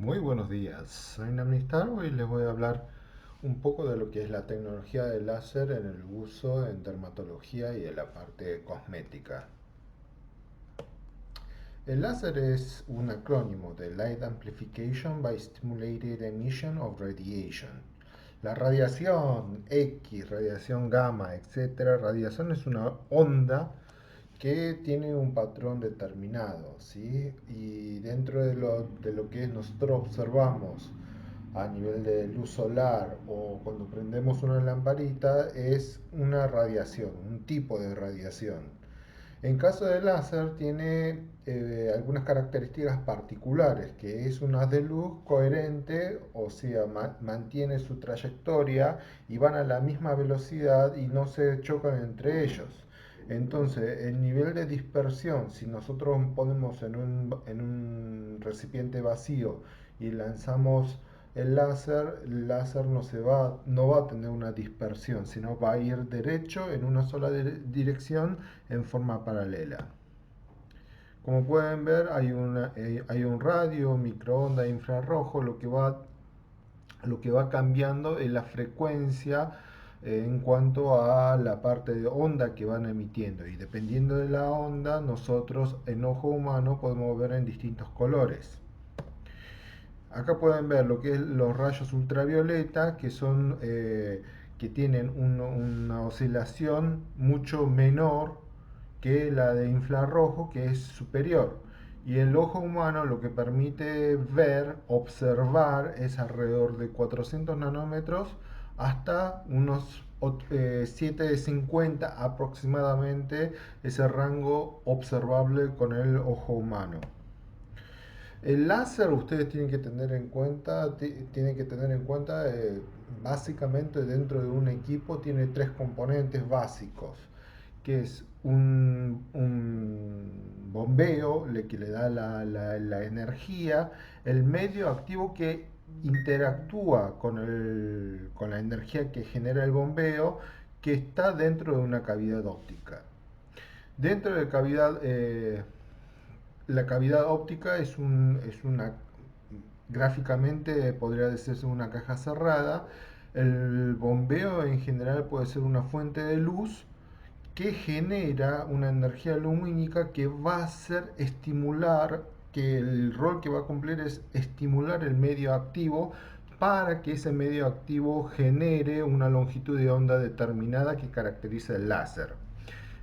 Muy buenos días, soy Namnistar. Hoy les voy a hablar un poco de lo que es la tecnología del láser en el uso en dermatología y en la parte cosmética. El láser es un acrónimo de Light Amplification by Stimulated Emission of Radiation. La radiación X, radiación gamma, etcétera, radiación es una onda que tiene un patrón determinado, ¿sí? Y dentro de lo que nosotros observamos a nivel de luz solar o cuando prendemos una lamparita es una radiación, un tipo de radiación. En caso de láser tiene algunas características particulares, que es un haz de luz coherente, o sea, mantiene su trayectoria y van a la misma velocidad y no se chocan entre ellos. Entonces, el nivel de dispersión, si nosotros ponemos en un recipiente vacío y lanzamos el láser no va a tener una dispersión, sino va a ir derecho en una sola dirección en forma paralela. Como pueden ver, hay un radio, microondas, infrarrojo. Lo que va cambiando es la frecuencia en cuanto a la parte de onda que van emitiendo. Y dependiendo de la onda, nosotros en ojo humano podemos ver en distintos colores. Acá pueden ver lo que es los rayos ultravioleta, que tienen una oscilación mucho menor que la de infrarrojo, que es superior. Y el ojo humano lo que permite ver, observar, es alrededor de 400 nanómetros hasta unos 750 aproximadamente, ese rango observable con el ojo humano. El láser ustedes tienen que tener en cuenta, básicamente dentro de un equipo tiene tres componentes básicos, que es un bombeo que le da la energía, el medio activo que interactúa con la energía que genera el bombeo, que está dentro de una cavidad óptica. Dentro de la cavidad óptica gráficamente podría decirse una caja cerrada. El bombeo en general puede ser una fuente de luz que genera una energía lumínica que va a ser estimular, que el rol que va a cumplir es estimular el medio activo para que ese medio activo genere una longitud de onda determinada que caracteriza el láser.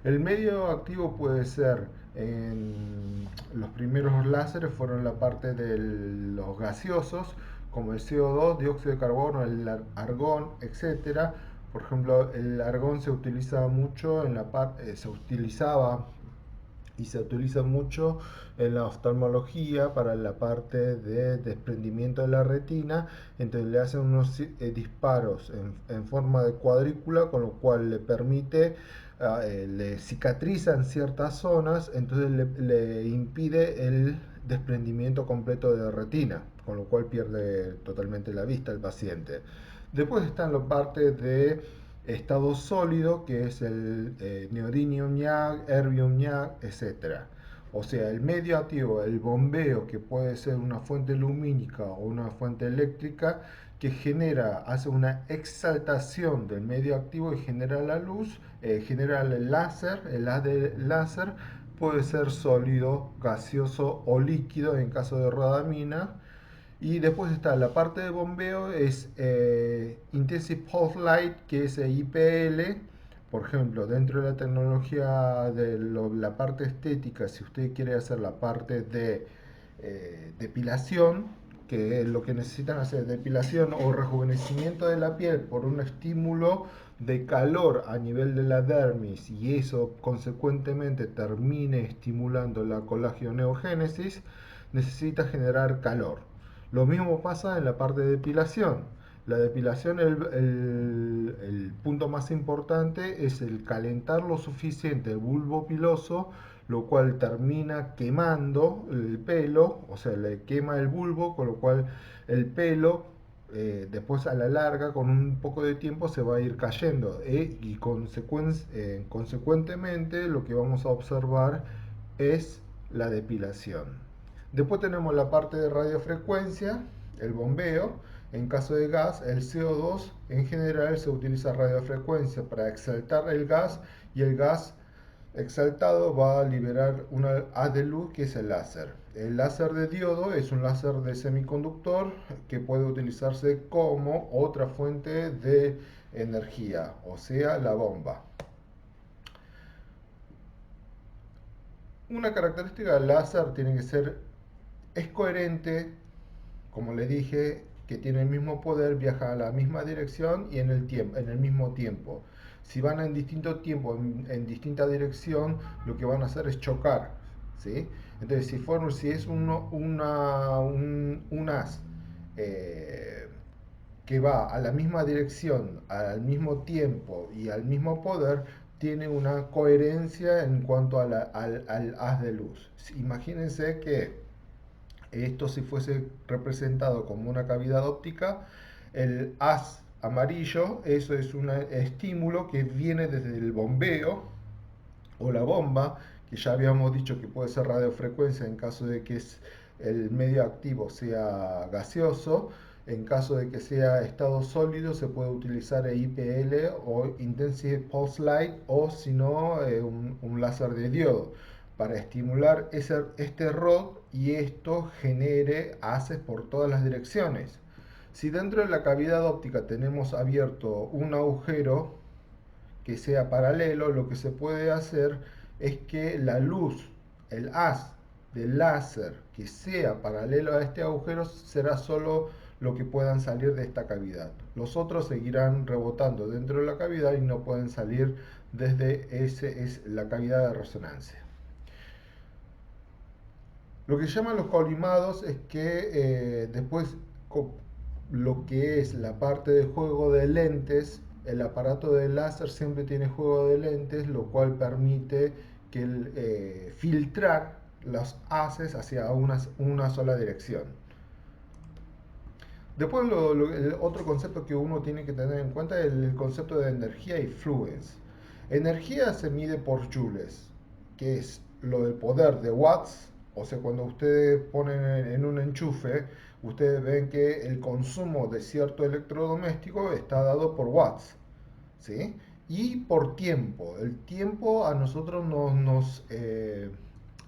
El medio activo puede ser, en los primeros láseres fueron la parte de los gaseosos, como el CO2, dióxido de carbono, el argón, etcétera. Por ejemplo, el argón se utiliza mucho se utilizaba y se utiliza mucho en la oftalmología para la parte de desprendimiento de la retina. Entonces le hacen unos disparos en forma de cuadrícula, con lo cual le permite, le cicatrizan ciertas zonas, entonces le impide el desprendimiento completo de retina, con lo cual pierde totalmente la vista el paciente. Después están las partes de estado sólido, que es el neodymium YAG, erbium YAG, etcétera. O sea, el medio activo, el bombeo, que puede ser una fuente lumínica o una fuente eléctrica, que hace una exaltación del medio activo y genera la luz, genera el haz de láser. Puede ser sólido, gaseoso o líquido en caso de rodamina. Y después está la parte de bombeo, es Intensive Pulse Light, que es IPL. Por ejemplo, dentro de la tecnología de la parte estética, si usted quiere hacer la parte de depilación, que lo que necesitan hacer es depilación o rejuvenecimiento de la piel por un estímulo de calor a nivel de la dermis, y eso consecuentemente termine estimulando la colágeno-neogénesis, necesita generar calor. Lo mismo pasa en la parte de depilación. La depilación, el punto más importante es el calentar lo suficiente el bulbo piloso, lo cual termina quemando el pelo, o sea, le quema el bulbo, con lo cual el pelo, después a la larga, con un poco de tiempo, se va a ir cayendo. Y consecuentemente lo que vamos a observar es la depilación. Después tenemos la parte de radiofrecuencia, el bombeo. En caso de gas, el CO2 en general se utiliza radiofrecuencia para exaltar el gas, y el gas exaltado va a liberar una haz de luz que es el láser. El láser de diodo es un láser de semiconductor que puede utilizarse como otra fuente de energía, o sea, la bomba. Una característica del láser tiene que ser, es coherente, como le dije, que tiene el mismo poder, viaja a la misma dirección y en el mismo tiempo. Si van en distinto tiempo, en distinta dirección, lo que van a hacer es chocar, ¿sí? Entonces, si es un haz eh, que va a la misma dirección, al mismo tiempo y al mismo poder, tiene una coherencia en cuanto a al haz de luz. Imagínense que esto, si fuese representado como una cavidad óptica, el haz amarillo, eso es un estímulo que viene desde el bombeo o la bomba, que ya habíamos dicho que puede ser radiofrecuencia en caso de que el medio activo sea gaseoso. En caso de que sea estado sólido, se puede utilizar IPL o Intensive Pulse Light, o si no, un láser de diodo para estimular este rod, y esto genere haces por todas las direcciones. Si dentro de la cavidad óptica tenemos abierto un agujero que sea paralelo, lo que se puede hacer es que la luz, el haz del láser que sea paralelo a este agujero, será solo lo que puedan salir de esta cavidad. Los otros seguirán rebotando dentro de la cavidad y no pueden salir desde la cavidad de resonancia. Lo que llaman los colimados es que después lo que es la parte de juego de lentes, el aparato de láser siempre tiene juego de lentes, lo cual permite que filtrar los haces hacia una sola dirección. Después el otro concepto que uno tiene que tener en cuenta es el concepto de energía y fluence. Energía se mide por joules, que es lo del poder de watts. O sea, cuando ustedes ponen en un enchufe, ustedes ven que el consumo de cierto electrodoméstico está dado por watts, ¿sí? Y por tiempo. El tiempo a nosotros nos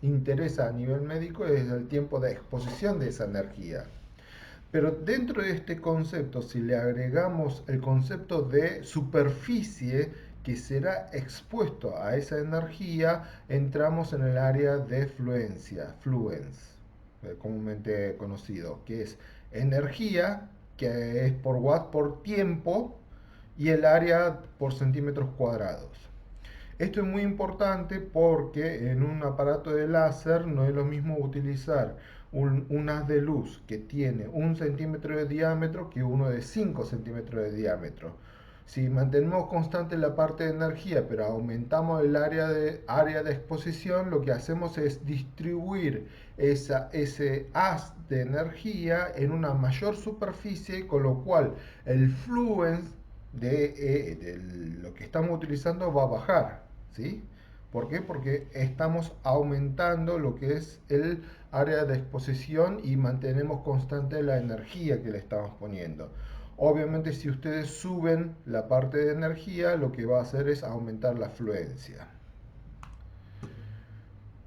interesa a nivel médico, es el tiempo de exposición de esa energía. Pero dentro de este concepto, si le agregamos el concepto de superficie que será expuesto a esa energía, entramos en el área de fluencia, fluence, comúnmente conocido, que es energía, que es por watt por tiempo, y el área por centímetros cuadrados. Esto es muy importante porque en un aparato de láser no es lo mismo utilizar un haz de luz que tiene 1 centímetro de diámetro que uno de 5 centímetros de diámetro. Si mantenemos constante la parte de energía, pero aumentamos el área de exposición, lo que hacemos es distribuir ese haz de energía en una mayor superficie, con lo cual el fluence de lo que estamos utilizando va a bajar, ¿sí? ¿Por qué? Porque estamos aumentando lo que es el área de exposición y mantenemos constante la energía que le estamos poniendo. Obviamente, si ustedes suben la parte de energía, lo que va a hacer es aumentar la fluencia.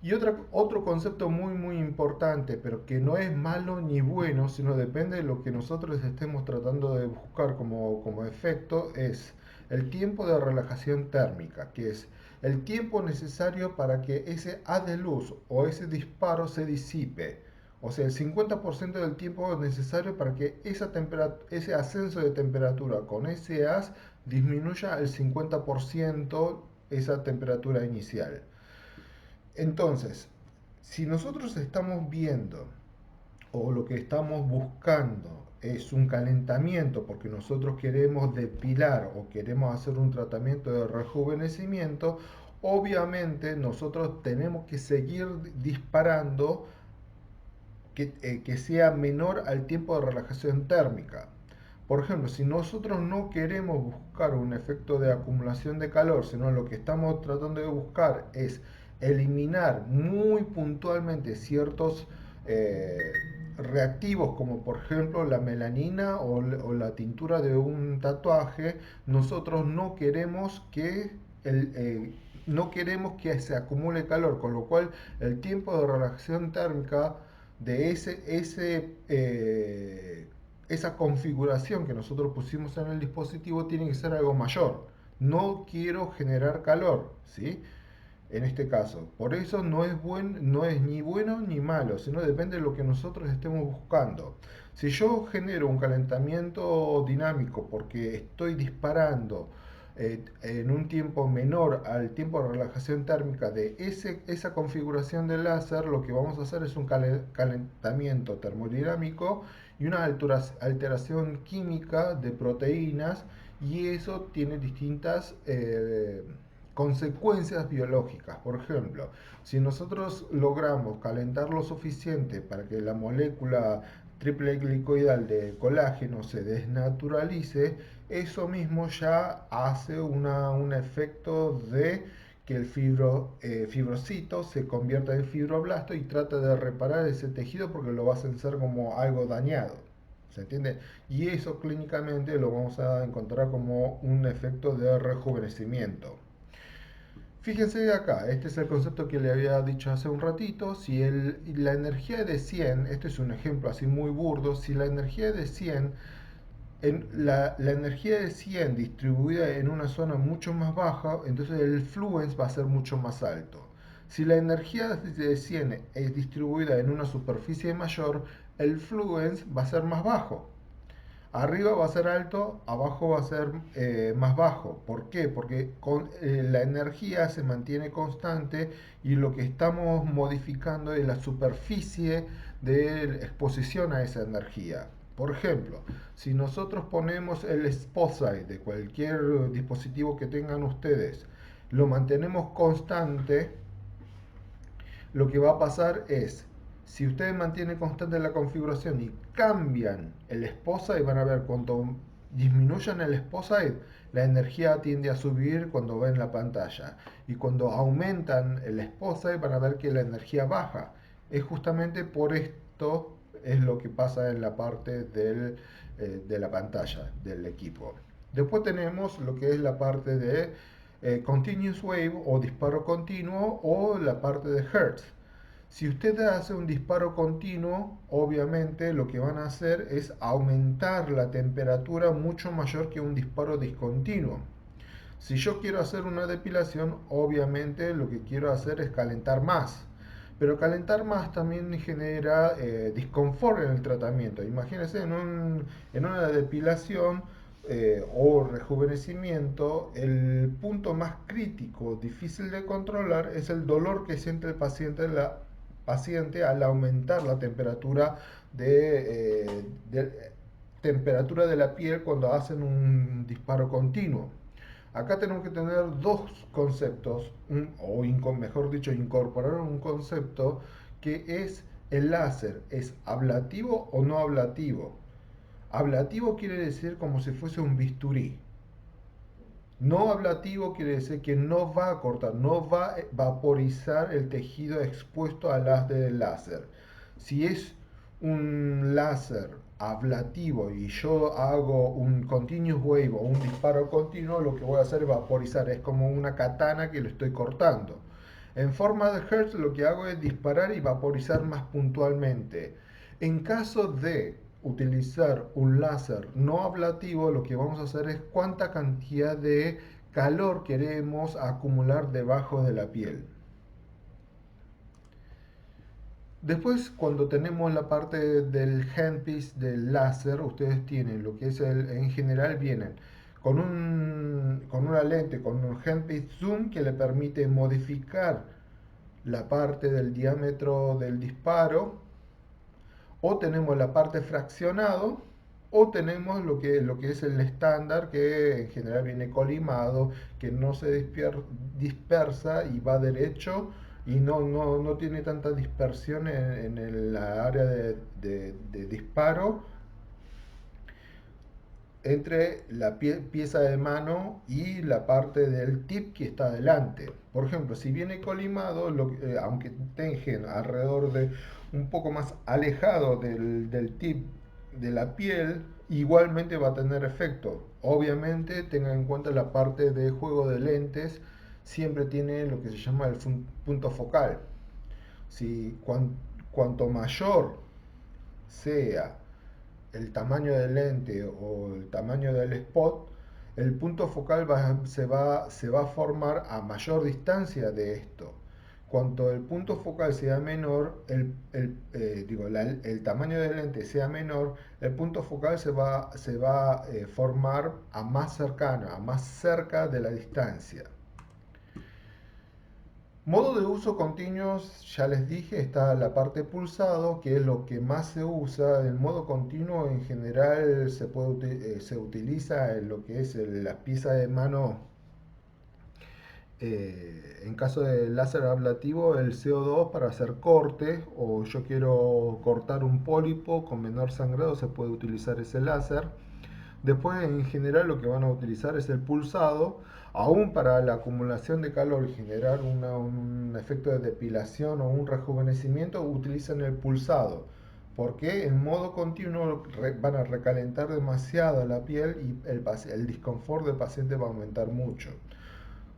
Y otro concepto muy importante, pero que no es malo ni bueno, sino depende de lo que nosotros estemos tratando de buscar como efecto, es el tiempo de relajación térmica, que es el tiempo necesario para que ese haz de luz o ese disparo se disipe. O sea, el 50% del tiempo necesario para que ese ascenso de temperatura con ese haz disminuya el 50% esa temperatura inicial. Entonces, si nosotros estamos viendo o lo que estamos buscando es un calentamiento porque nosotros queremos depilar o queremos hacer un tratamiento de rejuvenecimiento, obviamente nosotros tenemos que seguir disparando que sea menor al tiempo de relajación térmica. Por ejemplo, si nosotros no queremos buscar un efecto de acumulación de calor, sino lo que estamos tratando de buscar es eliminar muy puntualmente ciertos eh, reactivos como por ejemplo la melanina o la tintura de un tatuaje, nosotros no queremos que no queremos que se acumule calor, con lo cual el tiempo de relajación térmica de esa configuración que nosotros pusimos en el dispositivo tiene que ser algo mayor. No quiero generar calor, ¿sí? En este caso. Por eso no es ni bueno ni malo, sino depende de lo que nosotros estemos buscando. Si yo genero un calentamiento dinámico porque estoy disparando en un tiempo menor al tiempo de relajación térmica de esa configuración del láser, lo que vamos a hacer es un calentamiento termodinámico y una alteración química de proteínas, y eso tiene distintas consecuencias biológicas. Por ejemplo, si nosotros logramos calentar lo suficiente para que la molécula triple glicoidal de colágeno se desnaturalice, eso mismo ya hace un efecto de que el fibrocito se convierta en fibroblasto y trata de reparar ese tejido porque lo va a ser como algo dañado. ¿Se entiende? Y eso clínicamente lo vamos a encontrar como un efecto de rejuvenecimiento. Fíjense acá, este es el concepto que le había dicho hace un ratito. Si la energía de 100, este es un ejemplo así muy burdo, si la energía de 100, la energía de 100 distribuida en una zona mucho más baja, entonces el fluence va a ser mucho más alto. Si la energía de 100 es distribuida en una superficie mayor, el fluence va a ser más bajo. Arriba va a ser alto, abajo va a ser más bajo. ¿Por qué? Porque la energía se mantiene constante y lo que estamos modificando es la superficie de exposición a esa energía. Por ejemplo, si nosotros ponemos el SPOTSIGHT de cualquier dispositivo que tengan ustedes, lo mantenemos constante, lo que va a pasar es, si ustedes mantienen constante la configuración y cambian el SPOTSIGHT, van a ver cuando disminuyan el SPOTSIGHT, la energía tiende a subir cuando ven la pantalla. Y cuando aumentan el SPOTSIGHT, van a ver que la energía baja. Es justamente por esto es lo que pasa en la parte de la pantalla del equipo. Después tenemos lo que es la parte de continuous wave o disparo continuo, o la parte de hertz. Si usted hace un disparo continuo, obviamente lo que van a hacer es aumentar la temperatura mucho mayor que un disparo discontinuo. Si yo quiero hacer una depilación, obviamente lo que quiero hacer es calentar más. Pero calentar más también genera disconfort en el tratamiento. Imagínense en una depilación o rejuvenecimiento, el punto más crítico, difícil de controlar, es el dolor que siente el paciente al aumentar la temperatura de la piel cuando hacen un disparo continuo. Acá tenemos que tener dos conceptos, mejor dicho, incorporar un concepto que es: el láser es ablativo o no ablativo. Ablativo quiere decir como si fuese un bisturí. No ablativo quiere decir que no va a cortar, no va a vaporizar el tejido expuesto al haz del láser. Si es un láser ablativo y yo hago un continuous wave o un disparo continuo, lo que voy a hacer es vaporizar, es como una katana que lo estoy cortando. En forma de hertz lo que hago es disparar y vaporizar más puntualmente. En caso de utilizar un láser no ablativo, lo que vamos a hacer es cuánta cantidad de calor queremos acumular debajo de la piel. Después, cuando tenemos la parte del handpiece del láser, ustedes tienen lo que es en general vienen con una lente, con un handpiece zoom que le permite modificar la parte del diámetro del disparo, o tenemos la parte fraccionado, o tenemos lo que es el estándar, que en general viene colimado, que no se dispersa y va derecho y no tiene tanta dispersión en la área de disparo entre la pieza de mano y la parte del tip que está adelante. Por ejemplo, si viene colimado, aunque tenga alrededor de un poco más alejado del tip de la piel, igualmente va a tener efecto. Obviamente tengan en cuenta la parte de juego de lentes, siempre tiene lo que se llama el punto focal. Si cuanto mayor sea el tamaño del lente o el tamaño del spot, el punto focal se va a formar a mayor distancia de esto. Cuanto el punto focal sea menor, el tamaño del lente sea menor, el punto focal se va a formar a más cercano, a más cerca de la distancia. Modo de uso continuos, ya les dije, está la parte pulsado, que es lo que más se usa. El modo continuo en general se utiliza en lo que es la pieza de mano. En caso de láser ablativo, el CO2 para hacer corte, o yo quiero cortar un pólipo con menor sangrado, se puede utilizar ese láser. Después, en general, lo que van a utilizar es el pulsado, aún para la acumulación de calor y generar un efecto de depilación o un rejuvenecimiento, utilizan el pulsado. Porque en modo continuo van a recalentar demasiado la piel y el disconfort del paciente va a aumentar mucho.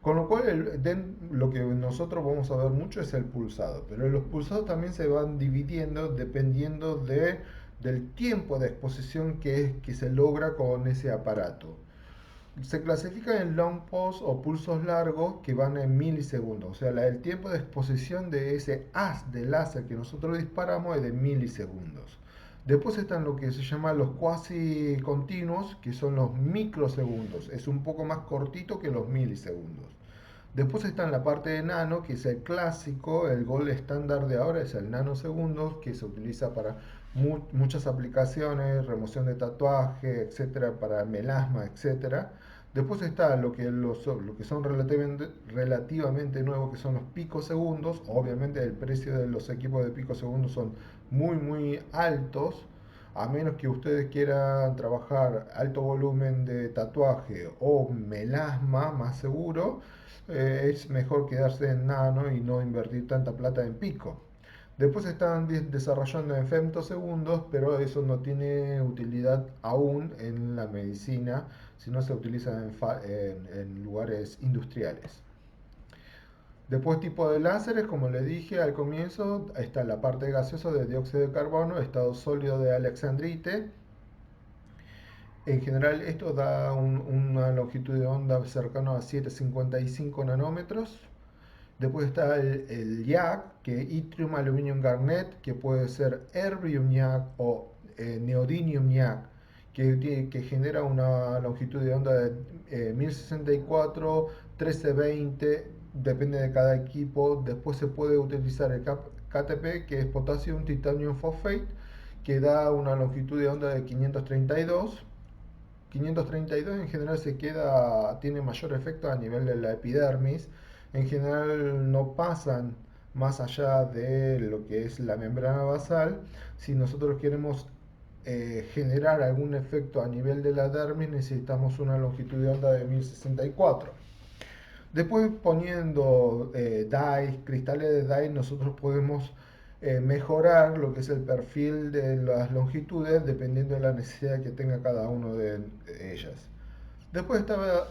Con lo cual, lo que nosotros vamos a ver mucho es el pulsado, pero los pulsados también se van dividiendo dependiendo del tiempo de exposición que se logra con ese aparato. Se clasifica en long pulse o pulsos largos que van en milisegundos, o sea, el tiempo de exposición de ese haz de láser que nosotros disparamos es de milisegundos. Después están lo que se llama los cuasi continuos, que son los microsegundos, es un poco más cortito que los milisegundos. Después está en la parte de nano, que es el clásico, el gold estándar de ahora es el nanosegundos, que se utiliza para muchas aplicaciones, remoción de tatuaje, etcétera, para melasma, etcétera. Después está lo que son relativamente nuevos, que son los picosegundos. Obviamente el precio de los equipos de picosegundos son muy altos. A menos que ustedes quieran trabajar alto volumen de tatuaje o melasma, más seguro, es mejor quedarse en nano y no invertir tanta plata en pico. Después están desarrollando en femtosegundos, pero eso no tiene utilidad aún en la medicina, sino se utiliza en lugares industriales. Después tipo de láseres, como les dije al comienzo, está la parte gaseosa de dióxido de carbono, estado sólido de alexandrite. En general esto da una longitud de onda cercana a 7,55 nanómetros. Después está el YAG, que es Yttrium Aluminium Garnet, que puede ser Erbium YAG o Neodymium YAG, que genera una longitud de onda de 1064, 1320, depende de cada equipo. Después se puede utilizar el KTP, que es Potassium Titanium Phosphate, que da una longitud de onda de 532. 532 en general tiene mayor efecto a nivel de la epidermis. En general no pasan más allá de lo que es la membrana basal. Si nosotros queremos generar algún efecto a nivel de la dermis, necesitamos una longitud de onda de 1064. Después poniendo dyes, cristales de dye, nosotros podemos mejorar lo que es el perfil de las longitudes dependiendo de la necesidad que tenga cada una de ellas. Después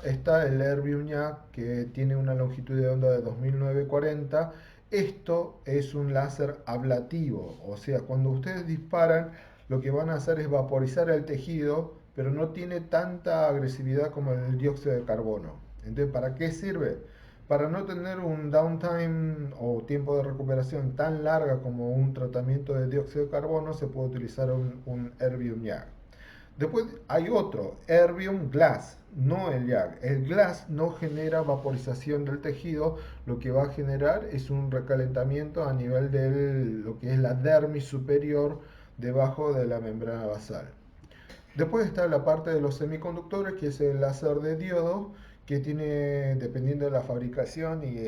está el Erbium YAG, que tiene una longitud de onda de 2940. Esto es un láser ablativo, o sea, cuando ustedes disparan, lo que van a hacer es vaporizar el tejido, pero no tiene tanta agresividad como el dióxido de carbono. Entonces, ¿para qué sirve? Para no tener un downtime o tiempo de recuperación tan larga como un tratamiento de dióxido de carbono, se puede utilizar un Erbium YAG. Después hay otro, Erbium Glass, no el YAG. El Glass no genera vaporización del tejido, lo que va a generar es un recalentamiento a nivel de lo que es la dermis superior debajo de la membrana basal. Después está la parte de los semiconductores, que es el láser de diodo, que tiene, dependiendo de la fabricación y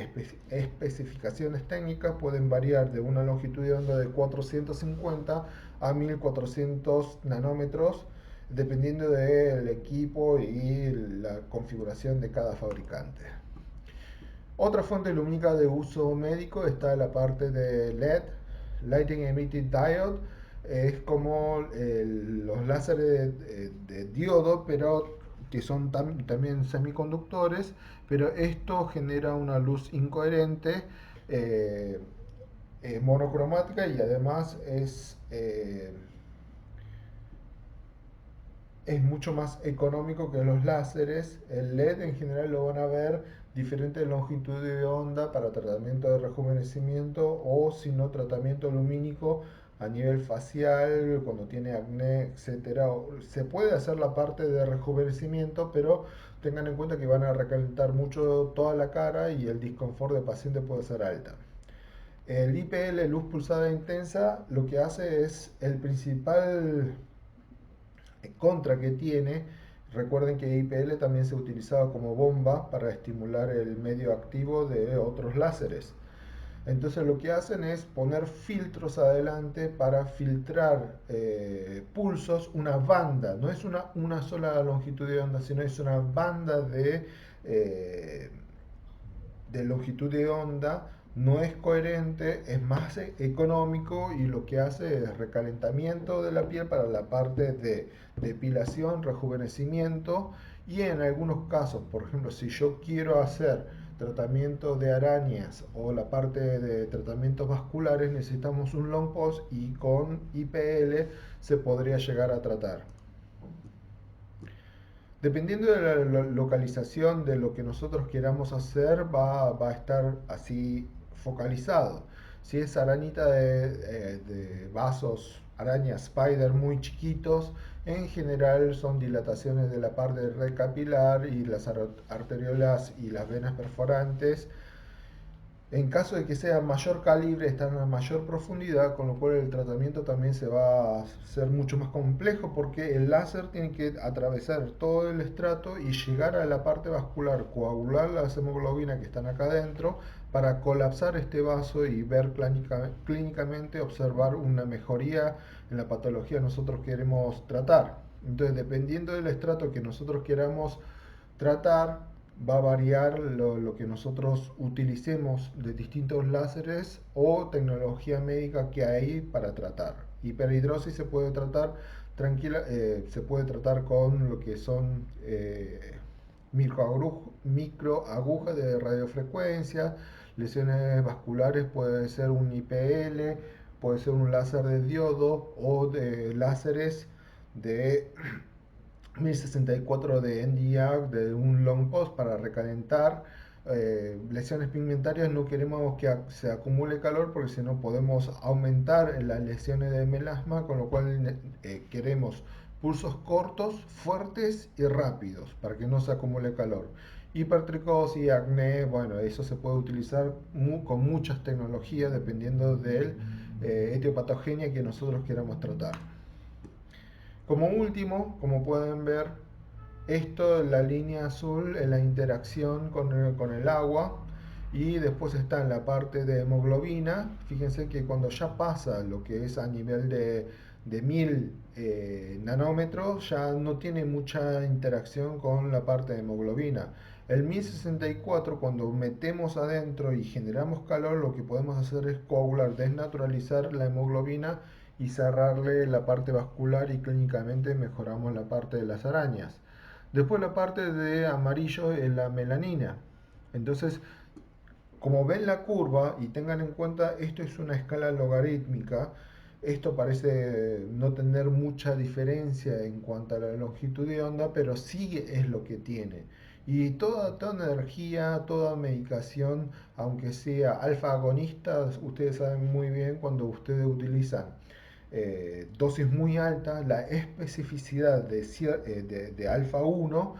especificaciones técnicas, pueden variar de una longitud de onda de 450 a 1400 nanómetros, dependiendo del equipo y la configuración de cada fabricante. Otra fuente lumínica de uso médico está la parte de LED, Lighting Emitted Diode es como los láseres de diodo, pero que son también semiconductores, pero esto genera una luz incoherente, eh, monocromática, y además es mucho más económico que los láseres. El LED en general lo van a ver diferentes longitudes de onda para tratamiento de rejuvenecimiento, o si no tratamiento lumínico a nivel facial, cuando tiene acné, etcétera. Se puede hacer la parte de rejuvenecimiento, pero tengan en cuenta que van a recalentar mucho toda la cara y el disconfort del paciente puede ser alta. El IPL, luz pulsada intensa, lo que hace es el principal contra que tiene. Recuerden que IPL también se utilizaba como bomba para estimular el medio activo de otros láseres. Entonces lo que hacen es poner filtros adelante para filtrar pulsos, una banda, no es una sola longitud de onda, sino es una banda eh, de longitud de onda. No es coherente, es más económico, y lo que hace es recalentamiento de la piel para la parte de depilación, rejuvenecimiento, y en algunos casos, por ejemplo, si yo quiero hacer tratamiento de arañas o la parte de tratamientos vasculares, necesitamos un long post, y con IPL se podría llegar a tratar. Dependiendo de la localización de lo que nosotros queramos hacer, va a estar así focalizado. Si es arañita de vasos, arañas spider muy chiquitos, en general son dilataciones de la parte de red capilar y las arteriolas y las venas perforantes. En caso de que sea mayor calibre, están a mayor profundidad, con lo cual el tratamiento también se va a hacer mucho más complejo, porque el láser tiene que atravesar todo el estrato y llegar a la parte vascular, coagular las hemoglobinas que están acá adentro para colapsar este vaso y ver clínicamente, observar una mejoría en la patología que nosotros queremos tratar. Entonces, dependiendo del estrato que nosotros queramos tratar, va a variar lo que nosotros utilicemos de distintos láseres o tecnología médica que hay para tratar. Hiperhidrosis se puede tratar se puede tratar con lo que son microagujas de radiofrecuencia. Lesiones vasculares puede ser un IPL, puede ser un láser de diodo, o de láseres de 1064 de Nd:YAG, de un long post para recalentar. Lesiones pigmentarias no queremos que se acumule calor, porque si no podemos aumentar las lesiones de melasma, con lo cual queremos pulsos cortos, fuertes y rápidos para que no se acumule calor. Hipertricosis, acné, bueno, eso se puede utilizar con muchas tecnologías dependiendo del etiopatogenia que nosotros queramos tratar. Como último, como pueden ver, esto, la línea azul, es la interacción con el agua, y después está en la parte de hemoglobina. Fíjense que cuando ya pasa lo que es a nivel de 1000 nanómetros, ya no tiene mucha interacción con la parte de hemoglobina. El 1064, cuando metemos adentro y generamos calor, lo que podemos hacer es coagular, desnaturalizar la hemoglobina y cerrarle la parte vascular, y clínicamente mejoramos la parte de las arañas. Después la parte de amarillo es la melanina. Entonces, como ven la curva, y tengan en cuenta, esto es una escala logarítmica, esto parece no tener mucha diferencia en cuanto a la longitud de onda, pero sí es lo que tiene. Y toda energía, toda medicación, aunque sea alfa agonista, ustedes saben muy bien, cuando ustedes utilizan dosis muy altas, la especificidad de alfa 1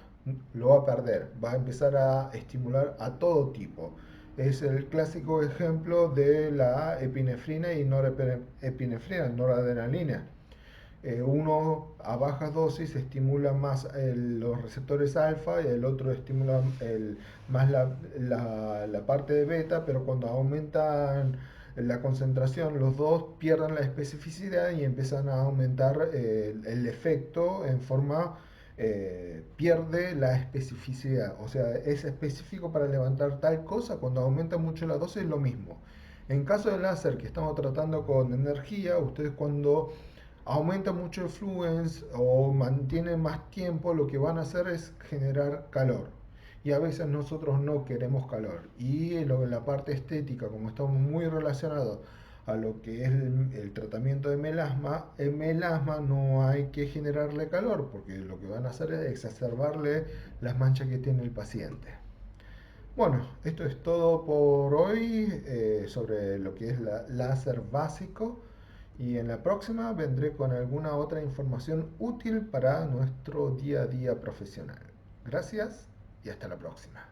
lo va a perder, va a empezar a estimular a todo tipo. Es el clásico ejemplo de la epinefrina y norepinefrina, noradrenalina. Uno a bajas dosis estimula más los receptores alfa, y el otro estimula más la parte de beta, pero cuando aumentan la concentración, los dos pierden la especificidad y empiezan a aumentar el efecto en forma, pierde la especificidad. O sea, es específico para levantar tal cosa. Cuando aumenta mucho la dosis es lo mismo. En caso del láser que estamos tratando con energía, ustedes cuando aumenta mucho el fluence o mantienen más tiempo, lo que van a hacer es generar calor. Y a veces nosotros no queremos calor. Y la parte estética, como estamos muy relacionados a lo que es el tratamiento de melasma, en melasma no hay que generarle calor, porque lo que van a hacer es exacerbarle las manchas que tiene el paciente. Bueno, esto es todo por hoy sobre lo que es la láser básico, y en la próxima vendré con alguna otra información útil para nuestro día a día profesional. Gracias y hasta la próxima.